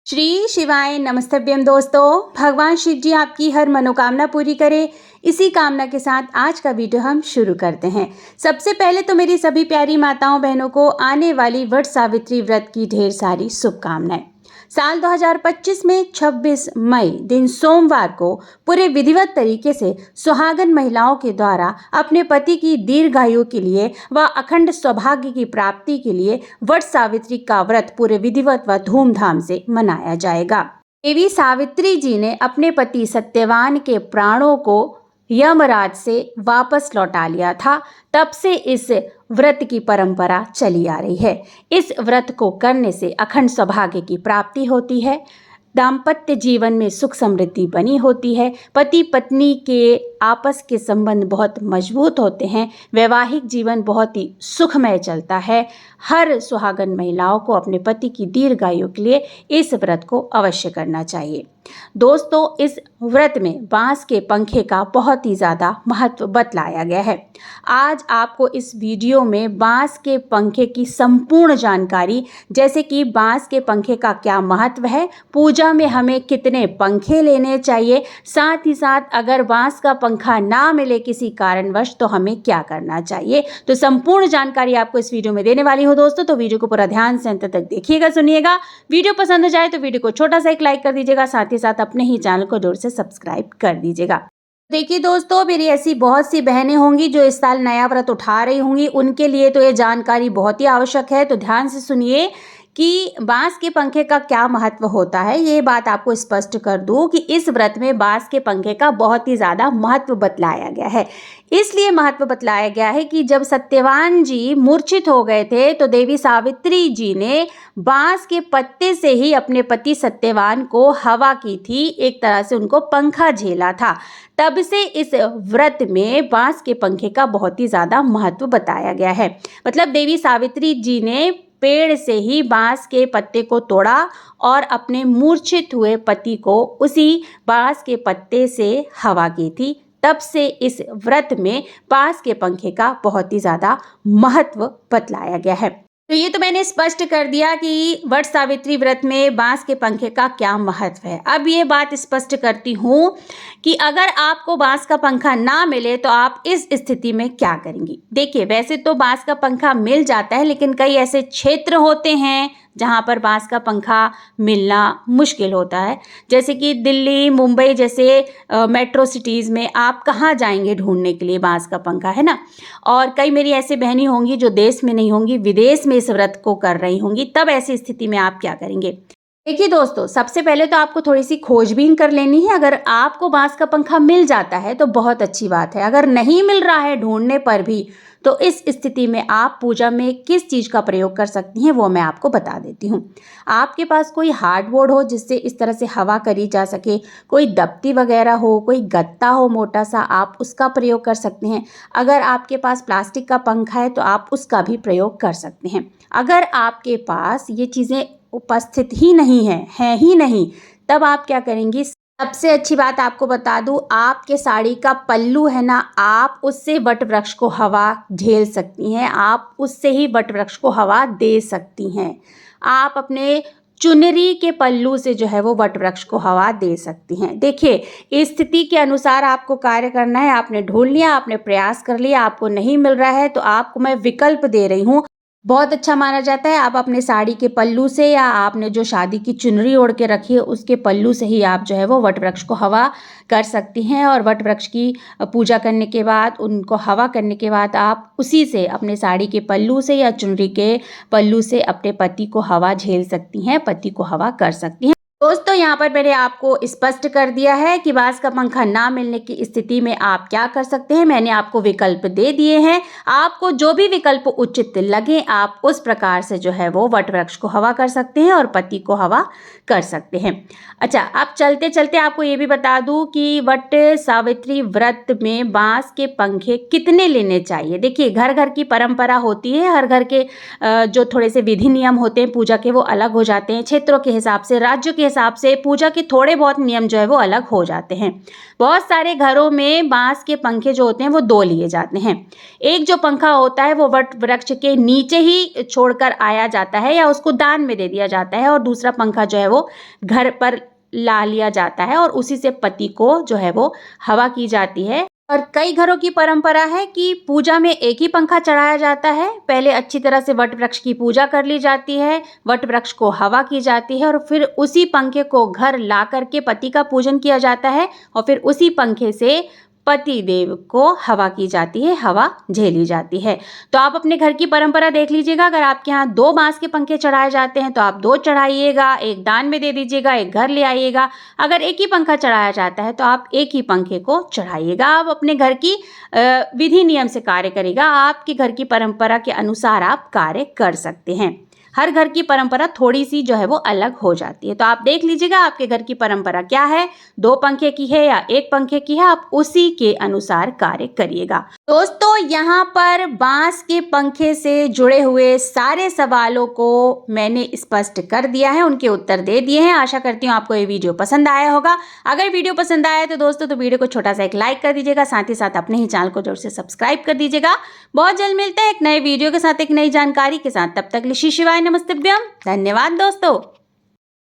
श्री शिवाय नमस्तभ्यम दोस्तों। भगवान शिव जी आपकी हर मनोकामना पूरी करे, इसी कामना के साथ आज का वीडियो हम शुरू करते हैं। सबसे पहले तो मेरी सभी प्यारी माताओं बहनों को आने वाली वट सावित्री व्रत की ढेर सारी शुभकामनाएं। साल 2025 में 26 मई दिन सोमवार को पूरे विधिवत तरीके से सुहागन महिलाओं के द्वारा अपने पति की दीर्घायु के लिए व अखंड सौभाग्य की प्राप्ति के लिए वट सावित्री का व्रत पूरे विधिवत व धूमधाम से मनाया जाएगा। देवी सावित्री जी ने अपने पति सत्यवान के प्राणों को यमराज से वापस लौटा लिया था। तब से इस व्रत की परंपरा चली आ रही है। इस व्रत को करने से अखंड सौभाग्य की प्राप्ति होती है, दाम्पत्य जीवन में सुख समृद्धि बनी होती है, पति पत्नी के आपस के संबंध बहुत मजबूत होते हैं, वैवाहिक जीवन बहुत ही सुखमय चलता है। हर सुहागन महिलाओं को अपने पति की दीर्घायु के लिए इस व्रत को अवश्य करना चाहिए। दोस्तों, इस व्रत में बांस के पंखे का बहुत ही ज़्यादा महत्व बतलाया गया है। आज आपको इस वीडियो में बांस के पंखे की संपूर्ण जानकारी, जैसे कि बांस के पंखे का क्या महत्व है, पूजा में हमें कितने पंखे लेने चाहिए, साथ ही साथ अगर बांस का पंखा ना मिले किसी कारणवश तो हमें क्या करना चाहिए, तो संपूर्ण जानकारी आपको इस वीडियो में देने वाली हूँ दोस्तों। तो वीडियो को पूरा ध्यान से अंत तक देखिएगा, सुनिएगा। वीडियो पसंद आ जाए तो वीडियो को छोटा सा एक लाइक कर दीजिएगा, साथ ही साथ अपने ही चैनल को जोर से सब्सक्राइब कर दीजिएगा। देखिए दोस्तों, मेरी ऐसी बहुत सी बहनें होंगी जो इस साल नया व्रत उठा रही होंगी, उनके लिए तो ये जानकारी बहुत ही आवश्यक है। तो ध्यान से सुनिए कि बांस के पंखे का क्या महत्व होता है। ये बात आपको स्पष्ट कर दूं कि इस व्रत में बांस के पंखे का बहुत ही ज़्यादा महत्व बतलाया गया है। इसलिए महत्व बतलाया गया है कि जब सत्यवान जी मूर्छित हो गए थे तो देवी सावित्री जी ने बांस के पत्ते से ही अपने पति सत्यवान को हवा की थी, एक तरह से उनको पंखा झेला था। तब से इस व्रत में बांस के पंखे का बहुत ही ज़्यादा महत्व बताया गया है। मतलब देवी सावित्री जी ने पेड़ से ही बांस के पत्ते को तोड़ा और अपने मूर्छित हुए पति को उसी बांस के पत्ते से हवा की थी। तब से इस व्रत में बांस के पंखे का बहुत ही ज़्यादा महत्व बतलाया गया है। तो ये तो मैंने स्पष्ट कर दिया कि वट सावित्री व्रत में बांस के पंखे का क्या महत्व है। अब ये बात स्पष्ट करती हूँ कि अगर आपको बांस का पंखा ना मिले तो आप इस स्थिति में क्या करेंगी। देखिए, वैसे तो बांस का पंखा मिल जाता है, लेकिन कई ऐसे क्षेत्र होते हैं जहाँ पर बांस का पंखा मिलना मुश्किल होता है, जैसे कि दिल्ली, मुंबई जैसे मेट्रो सिटीज़ में आप कहाँ जाएंगे ढूंढने के लिए बांस का पंखा, है ना। और कई मेरी ऐसे बहनें होंगी जो देश में नहीं होंगी, विदेश में इस व्रत को कर रही होंगी। तब ऐसी स्थिति में आप क्या करेंगे। देखिए दोस्तों, सबसे पहले तो आपको थोड़ी सी खोजबीन कर लेनी है। अगर आपको बांस का पंखा मिल जाता है तो बहुत अच्छी बात है। अगर नहीं मिल रहा है ढूंढने पर भी, तो इस स्थिति में आप पूजा में किस चीज़ का प्रयोग कर सकती हैं वो मैं आपको बता देती हूँ। आपके पास कोई हार्डबोर्ड हो जिससे इस तरह से हवा करी जा सके, कोई दफ्ती वगैरह हो, कोई गत्ता हो मोटा सा, आप उसका प्रयोग कर सकते हैं। अगर आपके पास प्लास्टिक का पंखा है तो आप उसका भी प्रयोग कर सकते हैं। अगर आपके पास ये चीज़ें उपस्थित ही नहीं है ही नहीं, तब आप क्या करेंगी। सबसे अच्छी बात आपको बता दूं, आपके साड़ी का पल्लू है ना, आप उससे वट वृक्ष को हवा झेल सकती हैं, आप उससे ही वट वृक्ष को हवा दे सकती हैं। आप अपने चुनरी के पल्लू से जो है वो वट वृक्ष को हवा दे सकती हैं। देखिए, स्थिति के अनुसार आपको कार्य करना है। आपने ढूंढ लिया, आपने प्रयास कर लिया, आपको नहीं मिल रहा है, तो आपको मैं विकल्प दे रही हूँ। बहुत अच्छा माना जाता है, आप अपने साड़ी के पल्लू से या आपने जो शादी की चुनरी ओढ़ के रखी है उसके पल्लू से ही आप जो है वो वट वृक्ष को हवा कर सकती हैं। और वट वृक्ष की पूजा करने के बाद, उनको हवा करने के बाद, आप उसी से, अपने साड़ी के पल्लू से या चुनरी के पल्लू से अपने पति को हवा झेल सकती हैं, पति को हवा कर सकती हैं। दोस्तों, यहाँ पर मैंने आपको स्पष्ट कर दिया है कि बांस का पंखा ना मिलने की स्थिति में आप क्या कर सकते हैं। मैंने आपको विकल्प दे दिए हैं, आपको जो भी विकल्प उचित लगे आप उस प्रकार से जो है वो वट वृक्ष को हवा कर सकते हैं और पति को हवा कर सकते हैं। अच्छा, अब चलते चलते आपको ये भी बता दूं कि वट सावित्री व्रत में बांस के पंखे कितने लेने चाहिए। देखिए, घर घर की परंपरा होती है, हर घर के जो थोड़े से विधि नियम होते हैं पूजा के वो अलग हो जाते हैं। क्षेत्रों के हिसाब से, राज्यों के हिसाब से पूजा के थोड़े बहुत नियम जो है वो अलग हो जाते हैं। बहुत सारे घरों में बांस के पंखे जो होते हैं वो 2 लिए जाते हैं। एक जो पंखा होता है वो वट वृक्ष के नीचे ही छोड़कर आया जाता है या उसको दान में दे दिया जाता है, और दूसरा पंखा जो है वो घर पर ला लिया जाता है और उसी से पति को जो है वो हवा की जाती है। और कई घरों की परंपरा है कि पूजा में एक ही पंखा चढ़ाया जाता है। पहले अच्छी तरह से वट वृक्ष की पूजा कर ली जाती है, वट वृक्ष को हवा की जाती है और फिर उसी पंखे को घर ला करके पति का पूजन किया जाता है और फिर उसी पंखे से पति देव को हवा की जाती है, हवा झेली जाती है। तो आप अपने घर की परंपरा देख लीजिएगा। अगर आपके यहाँ 2 बांस के पंखे चढ़ाए जाते हैं तो आप 2 चढ़ाइएगा, एक दान में दे दीजिएगा, एक घर ले आइएगा। अगर एक ही पंखा चढ़ाया जाता है तो आप एक ही पंखे को चढ़ाइएगा। आप अपने घर की विधि नियम से कार्य करिएगा। आपके घर की परंपरा के अनुसार आप कार्य कर सकते हैं। हर घर की परंपरा थोड़ी सी जो है वो अलग हो जाती है। तो आप देख लीजिएगा आपके घर की परंपरा क्या है, 2 पंखे की है या 1 पंखे की है, आप उसी के अनुसार कार्य करिएगा। दोस्तों, यहाँ पर बांस के पंखे से जुड़े हुए सारे सवालों को मैंने स्पष्ट कर दिया है, उनके उत्तर दे दिए हैं। आशा करती हूँ आपको ये वीडियो पसंद आया होगा। अगर वीडियो पसंद आया तो दोस्तों तो वीडियो को छोटा सा एक लाइक कर दीजिएगा, साथ ही साथ अपने ही चैनल को जरूर से सब्सक्राइब कर दीजिएगा। बहुत जल्द मिलते हैं एक नए वीडियो के साथ, एक नई जानकारी के साथ। तब तक श्री शिवाय नमस्तभ्यम। धन्यवाद दोस्तों।